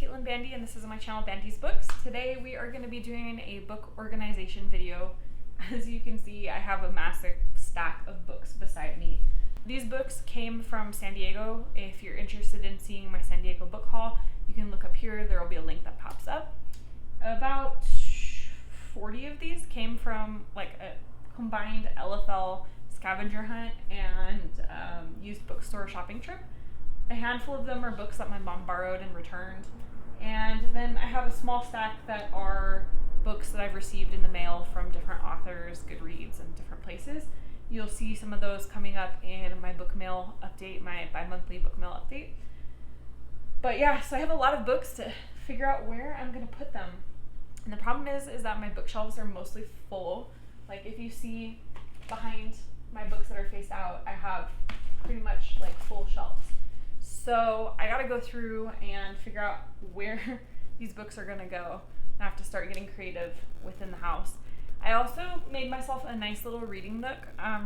Caitlin Bandy, and this is my channel BandysBooks. Today we are going to be doing a book organization video. As you can see, I have a massive stack of books beside me. These books came from San Diego. If you're interested in seeing my San Diego book haul, you can look up here. There will be a link that pops up. About 40 of these came from like a combined LFL scavenger hunt and used bookstore shopping trip. A handful of them are books that my mom borrowed and returned. And then I have a small stack that are books that I've received in the mail from different authors, Goodreads, and different places. You'll see some of those coming up in my book mail update, my bi-monthly book mail update. But yeah, so I have a lot of books to figure out where I'm going to put them. And the problem is that my bookshelves are mostly full. Like if you see behind my books that are faced out, I have pretty much like full shelves. So I gotta go through and figure out where these books are gonna go. I have to start getting creative within the house. I also made myself a nice little reading nook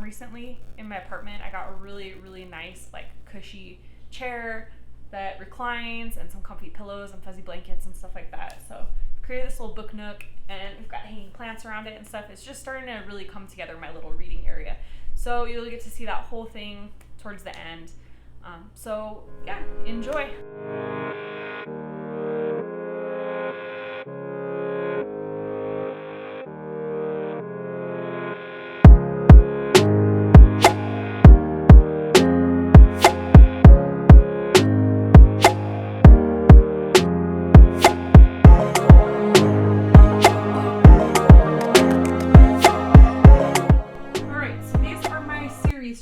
recently in my apartment. I got a really, really nice like cushy chair that reclines and some comfy pillows and fuzzy blankets and stuff like that. So I've created this little book nook and we've got hanging plants around it and stuff. It's just starting to really come together, my little reading area. So you'll get to see that whole thing towards the end. So yeah, enjoy.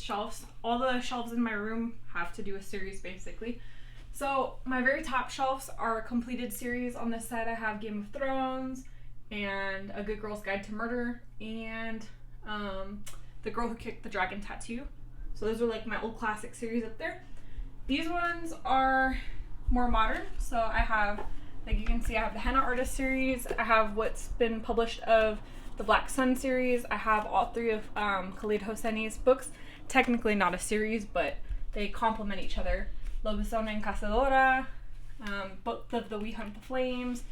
Shelves. All the shelves in my room have to do a series basically. So my very top shelves are a completed series. On this side I have Game of Thrones and A Good Girl's Guide to Murder and The Girl Who Kicked the Dragon Tattoo. So those are like my old classic series up there. These ones are more modern. So I have, like you can see, I have the Henna Artist series. I have what's been published of the Black Sun series. I have all three of Khalid Hosseini's books. Technically not a series, but they complement each other. Lobezona and Cazadora, both of the We Hunt the Flames,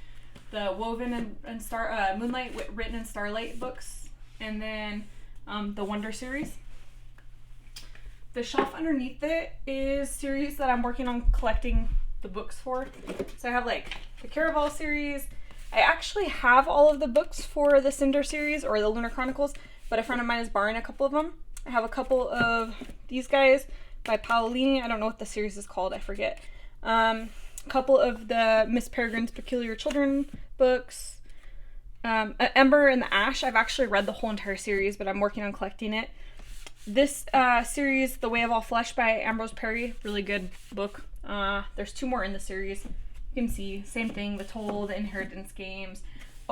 the Woven and Moonlight Written in Starlight books, and then the Wonder series. The shelf underneath it is series that I'm working on collecting the books for. So I have like the Caraval series. I actually have all of the books for the Cinder series or the Lunar Chronicles, but a friend of mine is borrowing a couple of them. I have a couple of these guys by Paolini. I don't know what the series is called. I forget. A couple of the Miss Peregrine's Peculiar Children books. Ember and the Ash. I've actually read the whole entire series, but I'm working on collecting it. This series, The Way of All Flesh by Ambrose Perry. Really good book. There's two more in the series. You can see, same thing, The Toll, the Inheritance Games.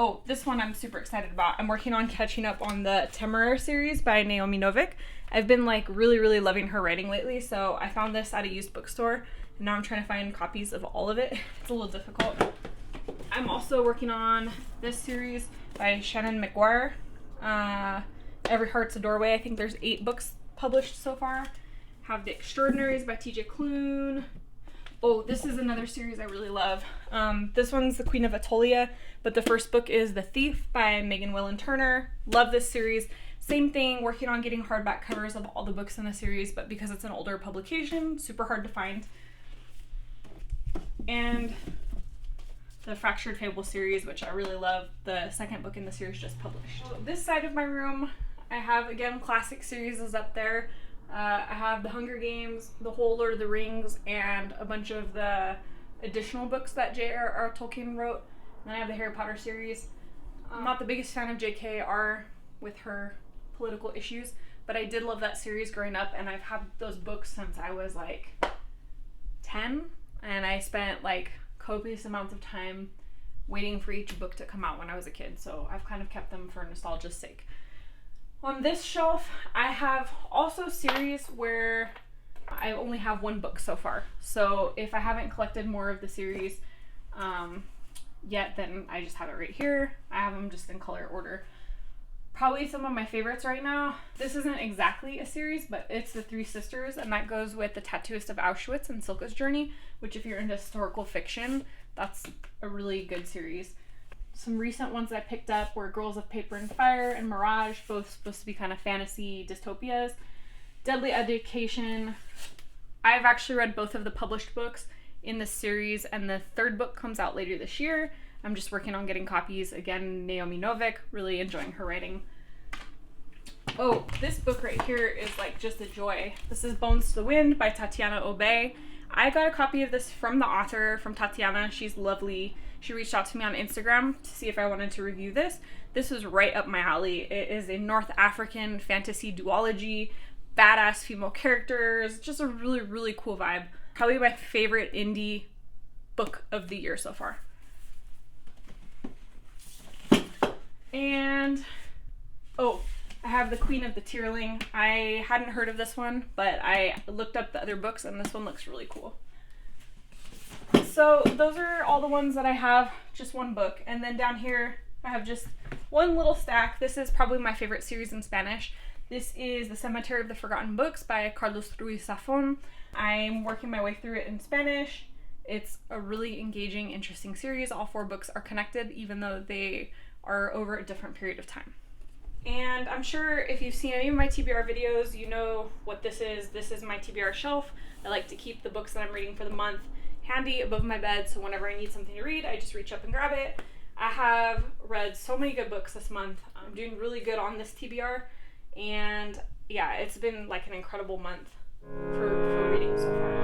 Oh, this one I'm super excited about. I'm working on catching up on the Temeraire series by Naomi Novik. I've been like really, really loving her writing lately, so I found this at a used bookstore, and now I'm trying to find copies of all of it. It's a little difficult. I'm also working on this series by Shannon McGuire, Every Heart's a Doorway. I think there's 8 books published so far. Have The Extraordinaries by TJ Klune. Oh, this is another series I really love. This one's The Queen of Atolia, but the first book is The Thief by Megan Willen Turner. Love this series. Same thing, working on getting hardback covers of all the books in the series, but because it's an older publication, super hard to find. And the Fractured Fable series, which I really love. The second book in the series just published. So this side of my room, I have, again, classic series is up there. I have the Hunger Games, the whole Lord of the Rings, and a bunch of the additional books that J.R.R. Tolkien wrote. And then I have the Harry Potter series. I'm not the biggest fan of J.K.R. with her political issues, but I did love that series growing up, and I've had those books since I was like 10, and I spent like copious amounts of time waiting for each book to come out when I was a kid, so I've kind of kept them for nostalgia's sake. On this shelf, I have also series where I only have one book so far. So if I haven't collected more of the series yet, then I just have it right here. I have them just in color order. Probably some of my favorites right now. This isn't exactly a series, but it's The Three Sisters, and that goes with The Tattooist of Auschwitz and Silka's Journey, which if you're into historical fiction, that's a really good series. Some recent ones that I picked up were Girls of Paper and Fire and Mirage, both supposed to be kind of fantasy dystopias. Deadly Education. I've actually read both of the published books in this series, and the third book comes out later this year. I'm just working on getting copies. Again, Naomi Novik, really enjoying her writing. Oh, this book right here is like just a joy. This is Bones to the Wind by Tatiana Obey. I got a copy of this from the author, from Tatiana. She's lovely. She reached out to me on Instagram to see if I wanted to review this. This was right up my alley. It is a North African fantasy duology, badass female characters, just a really, really cool vibe. Probably my favorite indie book of the year so far. And, oh, I have The Queen of the Tierling. I hadn't heard of this one, but I looked up the other books, and this one looks really cool. So those are all the ones that I have, just one book. And then down here, I have just one little stack. This is probably my favorite series in Spanish. This is The Cemetery of the Forgotten Books by Carlos Ruiz Zafón. I'm working my way through it in Spanish. It's a really engaging, interesting series. All 4 books are connected, even though they are over a different period of time. And I'm sure if you've seen any of my TBR videos, you know what this is. This is my TBR shelf. I like to keep the books that I'm reading for the month handy above my bed, so whenever I need something to read, I just reach up and grab it. I have read so many good books this month. I'm doing really good on this TBR, and yeah, it's been like an incredible month for reading so far.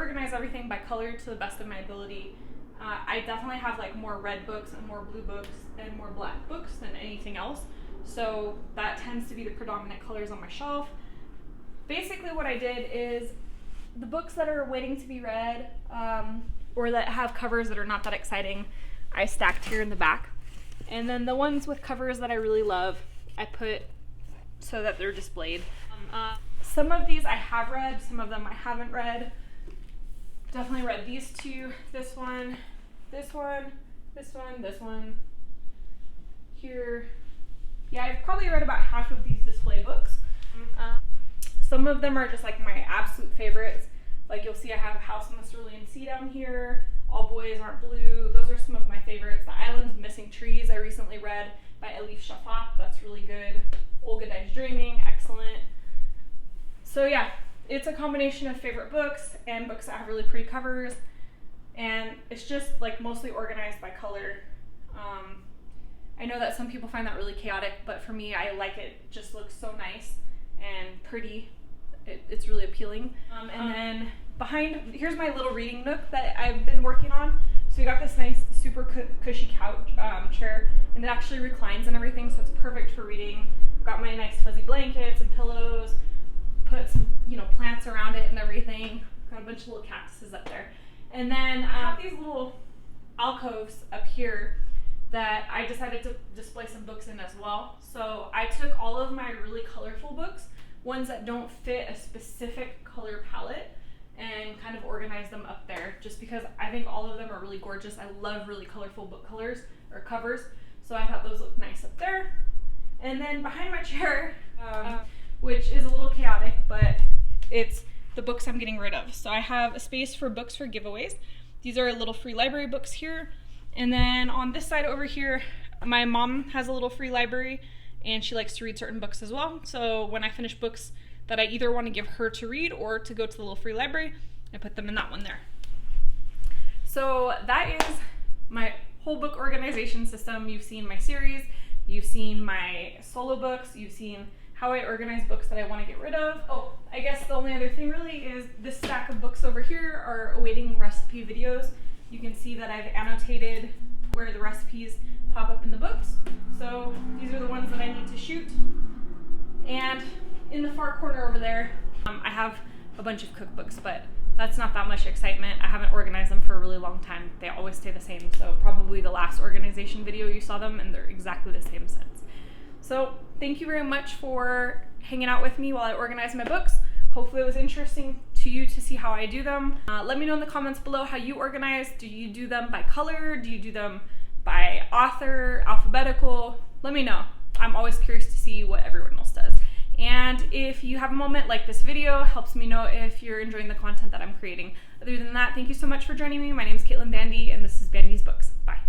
organize everything by color to the best of my ability. I definitely have like more red books and more blue books and more black books than anything else. So that tends to be the predominant colors on my shelf. Basically what I did is the books that are waiting to be read or that have covers that are not that exciting, I stacked here in the back. And then the ones with covers that I really love, I put so that they're displayed. Some of these I have read, some of them I haven't read. Definitely read these two, this one, this one, this one, this one, here. Yeah, I've probably read about half of these display books. Some of them are just like my absolute favorites. Like you'll see I have House on the Cerulean Sea down here, All Boys Aren't Blue. Those are some of my favorites. The Island of Missing Trees I recently read by Elif Shafak. That's really good. Olga Dies Dreaming, excellent. So yeah, it's a combination of favorite books and books that have really pretty covers. And it's just like mostly organized by color. I know that some people find that really chaotic, but for me, I like it. It just looks so nice and pretty. It's really appealing. And then behind, here's my little reading nook that I've been working on. So we got this nice, super cushy couch chair, and it actually reclines and everything, so it's perfect for reading. Got my nice fuzzy blankets and pillows, put some, plants around it and everything. Got a bunch of little cactuses up there. And then I have these little alcoves up here that I decided to display some books in as well. So I took all of my really colorful books, ones that don't fit a specific color palette, and kind of organized them up there just because I think all of them are really gorgeous. I love really colorful book colors or covers, so I thought those looked nice up there. And then behind my chair, which is a little chaotic, but it's the books I'm getting rid of. So I have a space for books for giveaways. These are little free library books here. And then on this side over here, my mom has a little free library and she likes to read certain books as well. So when I finish books that I either want to give her to read or to go to the little free library, I put them in that one there. So that is my whole book organization system. You've seen my series, you've seen my solo books, you've seen how I organize books that I want to get rid of. Oh, I guess the only other thing really is this stack of books over here are awaiting recipe videos. You can see that I've annotated where the recipes pop up in the books. So these are the ones that I need to shoot. And in the far corner over there, I have a bunch of cookbooks, but that's not that much excitement. I haven't organized them for a really long time. They always stay the same. So probably the last organization video you saw them and they're exactly the same since. So thank you very much for hanging out with me while I organize my books. Hopefully it was interesting to you to see how I do them. Let me know in the comments below how you organize. Do you do them by color? Do you do them by author, alphabetical? Let me know. I'm always curious to see what everyone else does. And if you have a moment, like this video, helps me know if you're enjoying the content that I'm creating. Other than that, thank you so much for joining me. My name is Caitlin Bandy, and this is Bandy's Books. Bye.